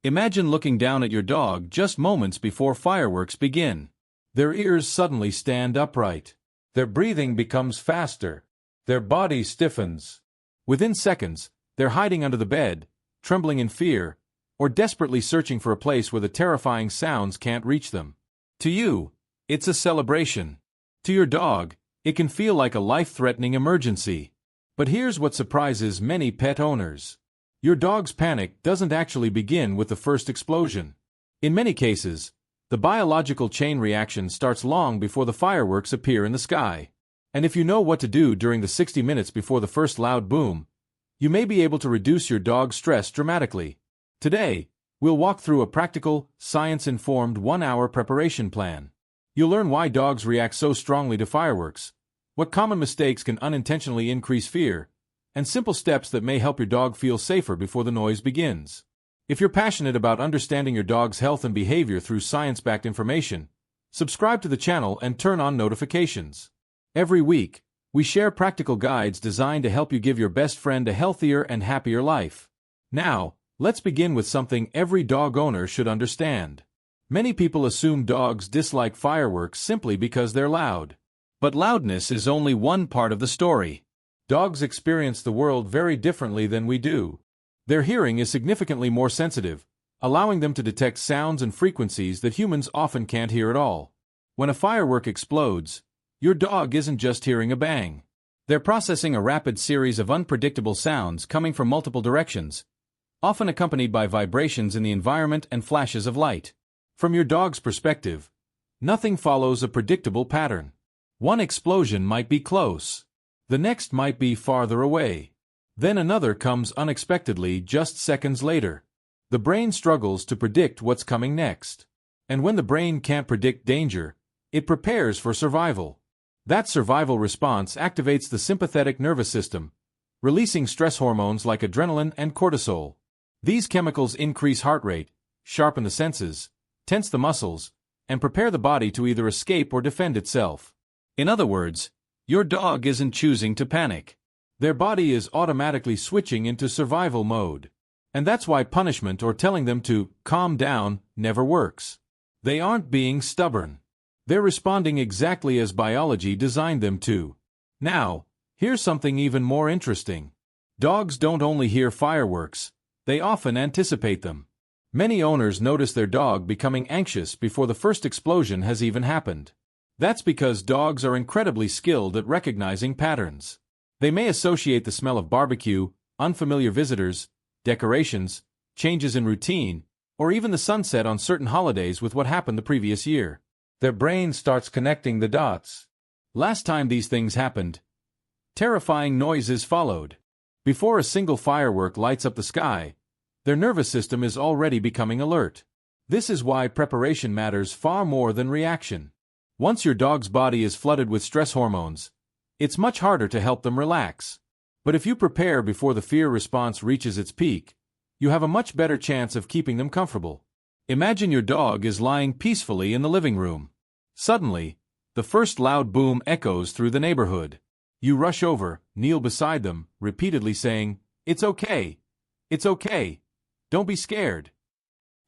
Imagine looking down at your dog just moments before fireworks begin. Their ears suddenly stand upright. Their breathing becomes faster. Their body stiffens. Within seconds, they're hiding under the bed, trembling in fear, or desperately searching for a place where the terrifying sounds can't reach them. To you, it's a celebration. To your dog, it can feel like a life-threatening emergency. But here's what surprises many pet owners. Your dog's panic doesn't actually begin with the first explosion. In many cases, the biological chain reaction starts long before the fireworks appear in the sky. And if you know what to do during the 60 minutes before the first loud boom, you may be able to reduce your dog's stress dramatically. Today, we'll walk through a practical, science-informed 1-hour preparation plan. You'll learn why dogs react so strongly to fireworks, what common mistakes can unintentionally increase fear, and simple steps that may help your dog feel safer before the noise begins. If you're passionate about understanding your dog's health and behavior through science-backed information, subscribe to the channel and turn on notifications. Every week, we share practical guides designed to help you give your best friend a healthier and happier life. Now, let's begin with something every dog owner should understand. Many people assume dogs dislike fireworks simply because they're loud. But loudness is only one part of the story. Dogs experience the world very differently than we do. Their hearing is significantly more sensitive, allowing them to detect sounds and frequencies that humans often can't hear at all. When a firework explodes, your dog isn't just hearing a bang. They're processing a rapid series of unpredictable sounds coming from multiple directions, often accompanied by vibrations in the environment and flashes of light. From your dog's perspective, nothing follows a predictable pattern. One explosion might be close. The next might be farther away. Then another comes unexpectedly just seconds later. The brain struggles to predict what's coming next. And when the brain can't predict danger, it prepares for survival. That survival response activates the sympathetic nervous system, releasing stress hormones like adrenaline and cortisol. These chemicals increase heart rate, sharpen the senses, tense the muscles, and prepare the body to either escape or defend itself. In other words, your dog isn't choosing to panic. Their body is automatically switching into survival mode. And that's why punishment or telling them to calm down never works. They aren't being stubborn. They're responding exactly as biology designed them to. Now, here's something even more interesting. Dogs don't only hear fireworks, they often anticipate them. Many owners notice their dog becoming anxious before the first explosion has even happened. That's because dogs are incredibly skilled at recognizing patterns. They may associate the smell of barbecue, unfamiliar visitors, decorations, changes in routine, or even the sunset on certain holidays with what happened the previous year. Their brain starts connecting the dots. Last time these things happened, terrifying noises followed. Before a single firework lights up the sky, their nervous system is already becoming alert. This is why preparation matters far more than reaction. Once your dog's body is flooded with stress hormones, it's much harder to help them relax. But if you prepare before the fear response reaches its peak, you have a much better chance of keeping them comfortable. Imagine your dog is lying peacefully in the living room. Suddenly, the first loud boom echoes through the neighborhood. You rush over, kneel beside them, repeatedly saying, "It's okay. It's okay. Don't be scared."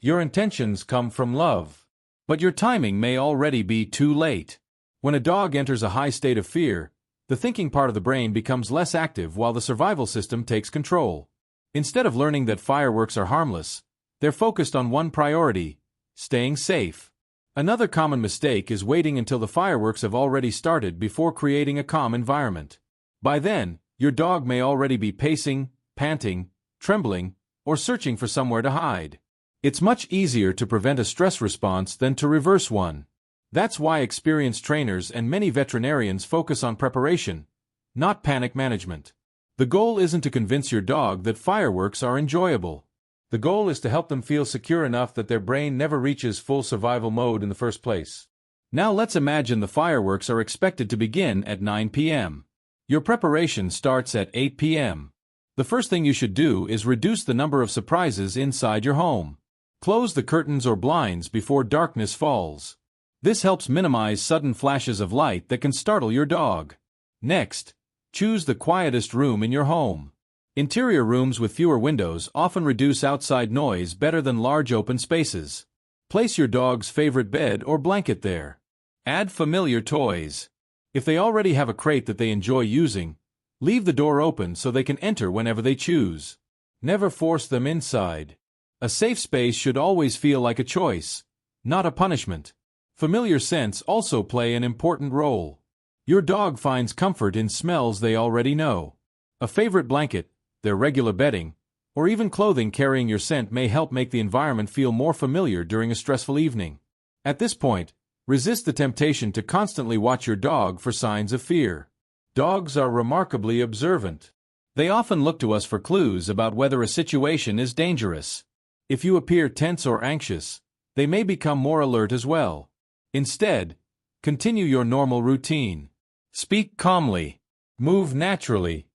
Your intentions come from love. But your timing may already be too late. When a dog enters a high state of fear, the thinking part of the brain becomes less active while the survival system takes control. Instead of learning that fireworks are harmless, they're focused on one priority: staying safe. Another common mistake is waiting until the fireworks have already started before creating a calm environment. By then, your dog may already be pacing, panting, trembling, or searching for somewhere to hide. It's much easier to prevent a stress response than to reverse one. That's why experienced trainers and many veterinarians focus on preparation, not panic management. The goal isn't to convince your dog that fireworks are enjoyable. The goal is to help them feel secure enough that their brain never reaches full survival mode in the first place. Now let's imagine the fireworks are expected to begin at 9 p.m. Your preparation starts at 8 p.m. The first thing you should do is reduce the number of surprises inside your home. Close the curtains or blinds before darkness falls. This helps minimize sudden flashes of light that can startle your dog. Next, choose the quietest room in your home. Interior rooms with fewer windows often reduce outside noise better than large open spaces. Place your dog's favorite bed or blanket there. Add familiar toys. If they already have a crate that they enjoy using, leave the door open so they can enter whenever they choose. Never force them inside. A safe space should always feel like a choice, not a punishment. Familiar scents also play an important role. Your dog finds comfort in smells they already know. A favorite blanket, their regular bedding, or even clothing carrying your scent may help make the environment feel more familiar during a stressful evening. At this point, resist the temptation to constantly watch your dog for signs of fear. Dogs are remarkably observant. They often look to us for clues about whether a situation is dangerous. If you appear tense or anxious, they may become more alert as well. Instead, continue your normal routine. Speak calmly. Move naturally.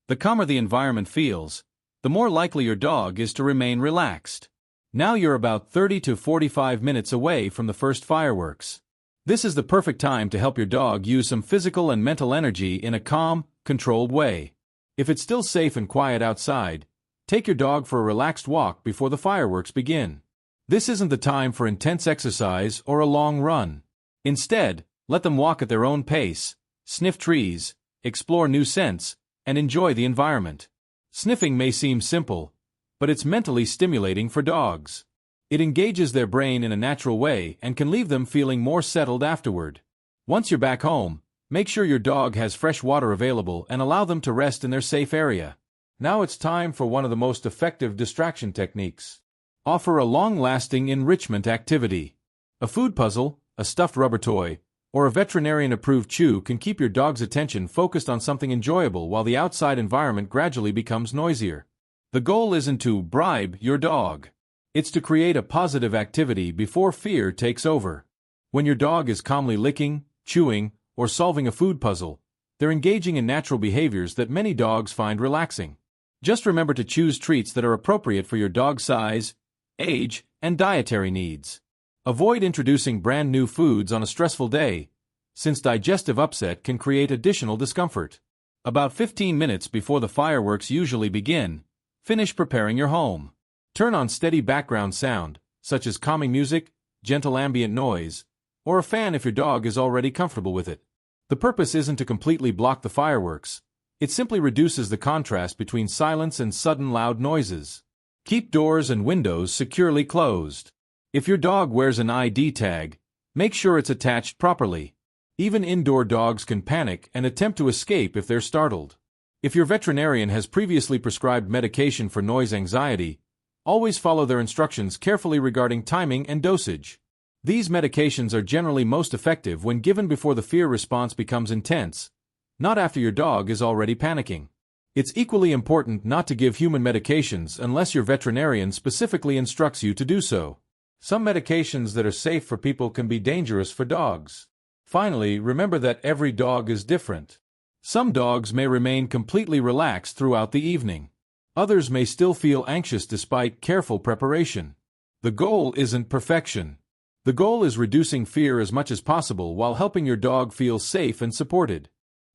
The calmer the environment feels, the more likely your dog is to remain relaxed. Now you're about 30 to 45 minutes away from the first fireworks. This is the perfect time to help your dog use some physical and mental energy in a calm, controlled way. If it's still safe and quiet outside, take your dog for a relaxed walk before the fireworks begin. This isn't the time for intense exercise or a long run. Instead, let them walk at their own pace, sniff trees, explore new scents, and enjoy the environment. Sniffing may seem simple, but it's mentally stimulating for dogs. It engages their brain in a natural way and can leave them feeling more settled afterward. Once you're back home, make sure your dog has fresh water available and allow them to rest in their safe area. Now it's time for one of the most effective distraction techniques. Offer a long-lasting enrichment activity. A food puzzle, a stuffed rubber toy, or a veterinarian-approved chew can keep your dog's attention focused on something enjoyable while the outside environment gradually becomes noisier. The goal isn't to bribe your dog. It's to create a positive activity before fear takes over. When your dog is calmly licking, chewing, or solving a food puzzle, they're engaging in natural behaviors that many dogs find relaxing. Just remember to choose treats that are appropriate for your dog's size, age, and dietary needs. Avoid introducing brand new foods on a stressful day, since digestive upset can create additional discomfort. About 15 minutes before the fireworks usually begin, finish preparing your home. Turn on steady background sound, such as calming music, gentle ambient noise, or a fan if your dog is already comfortable with it. The purpose isn't to completely block the fireworks. It simply reduces the contrast between silence and sudden loud noises. Keep doors and windows securely closed. If your dog wears an ID tag, make sure it's attached properly. Even indoor dogs can panic and attempt to escape if they're startled. If your veterinarian has previously prescribed medication for noise anxiety, always follow their instructions carefully regarding timing and dosage. These medications are generally most effective when given before the fear response becomes intense, not after your dog is already panicking. It's equally important not to give human medications unless your veterinarian specifically instructs you to do so. Some medications that are safe for people can be dangerous for dogs. Finally, remember that every dog is different. Some dogs may remain completely relaxed throughout the evening. Others may still feel anxious despite careful preparation. The goal isn't perfection. The goal is reducing fear as much as possible while helping your dog feel safe and supported.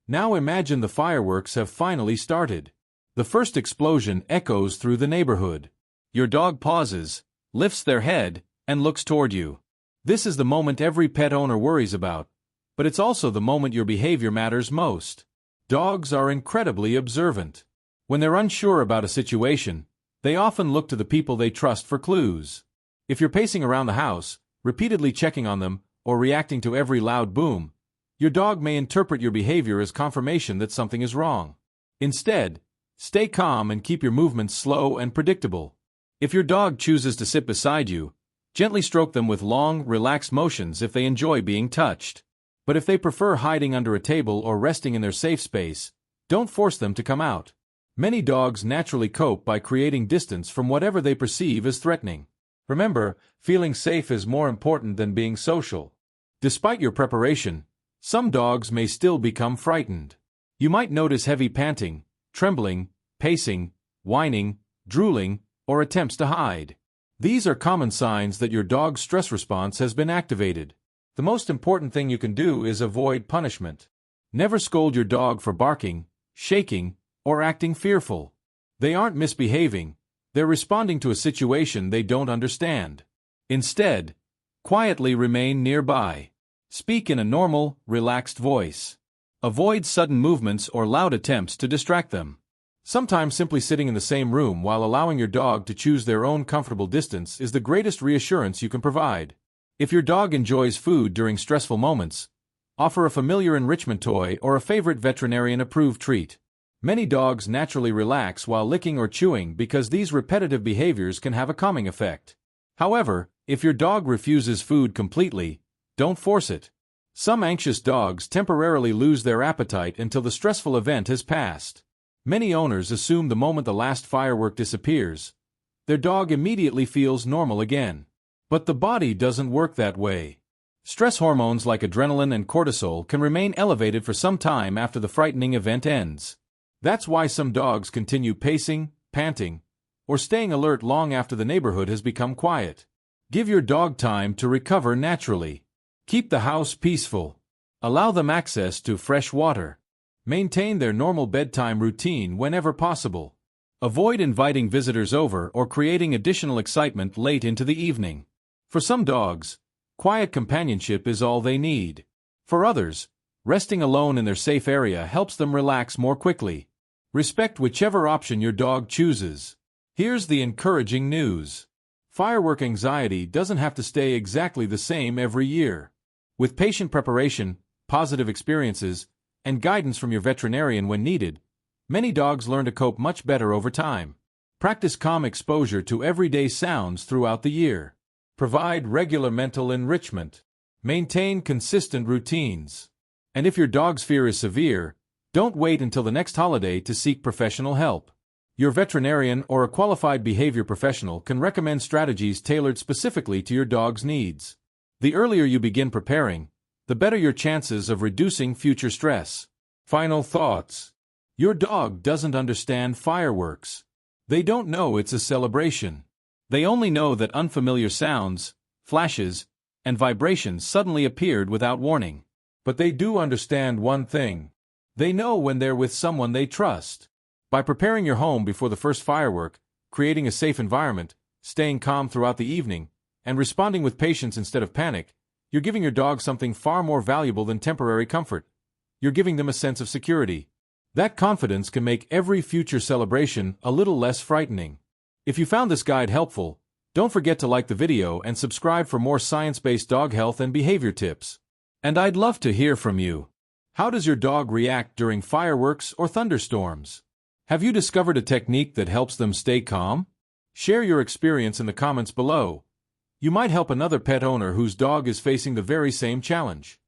Now imagine the fireworks have finally started. The first explosion echoes through the neighborhood. Your dog pauses, lifts their head, and looks toward you. This is the moment every pet owner worries about, but it's also the moment your behavior matters most. Dogs are incredibly observant. When they're unsure about a situation, they often look to the people they trust for clues. If you're pacing around the house, repeatedly checking on them, or reacting to every loud boom, your dog may interpret your behavior as confirmation that something is wrong. Instead, stay calm and keep your movements slow and predictable. If your dog chooses to sit beside you, gently stroke them with long, relaxed motions if they enjoy being touched. But if they prefer hiding under a table or resting in their safe space, don't force them to come out. Many dogs naturally cope by creating distance from whatever they perceive as threatening. Remember, feeling safe is more important than being social. Despite your preparation, some dogs may still become frightened. You might notice heavy panting, trembling, pacing, whining, drooling, or attempts to hide. These are common signs that your dog's stress response has been activated. The most important thing you can do is avoid punishment. Never scold your dog for barking, shaking, or acting fearful. They aren't misbehaving, they're responding to a situation they don't understand. Instead, quietly remain nearby. Speak in a normal, relaxed voice. Avoid sudden movements or loud attempts to distract them. Sometimes simply sitting in the same room while allowing your dog to choose their own comfortable distance is the greatest reassurance you can provide. If your dog enjoys food during stressful moments, offer a familiar enrichment toy or a favorite veterinarian-approved treat. Many dogs naturally relax while licking or chewing because these repetitive behaviors can have a calming effect. However, if your dog refuses food completely, don't force it. Some anxious dogs temporarily lose their appetite until the stressful event has passed. Many owners assume the moment the last firework disappears, their dog immediately feels normal again. But the body doesn't work that way. Stress hormones like adrenaline and cortisol can remain elevated for some time after the frightening event ends. That's why some dogs continue pacing, panting, or staying alert long after the neighborhood has become quiet. Give your dog time to recover naturally. Keep the house peaceful. Allow them access to fresh water. Maintain their normal bedtime routine whenever possible. Avoid inviting visitors over or creating additional excitement late into the evening. For some dogs, quiet companionship is all they need. For others, resting alone in their safe area helps them relax more quickly. Respect whichever option your dog chooses. Here's the encouraging news. Firework anxiety doesn't have to stay exactly the same every year. With patient preparation, positive experiences, and guidance from your veterinarian when needed, many dogs learn to cope much better over time. Practice calm exposure to everyday sounds throughout the year. Provide regular mental enrichment. Maintain consistent routines. And if your dog's fear is severe, don't wait until the next holiday to seek professional help. Your veterinarian or a qualified behavior professional can recommend strategies tailored specifically to your dog's needs. The earlier you begin preparing, the better your chances of reducing future stress. Final thoughts. Your dog doesn't understand fireworks. They don't know it's a celebration. They only know that unfamiliar sounds, flashes, and vibrations suddenly appeared without warning. But they do understand one thing. They know when they're with someone they trust. By preparing your home before the first firework, creating a safe environment, staying calm throughout the evening, and responding with patience instead of panic, you're giving your dog something far more valuable than temporary comfort. You're giving them a sense of security. That confidence can make every future celebration a little less frightening. If you found this guide helpful, don't forget to like the video and subscribe for more science-based dog health and behavior tips. And I'd love to hear from you. How does your dog react during fireworks or thunderstorms? Have you discovered a technique that helps them stay calm? Share your experience in the comments below. You might help another pet owner whose dog is facing the very same challenge.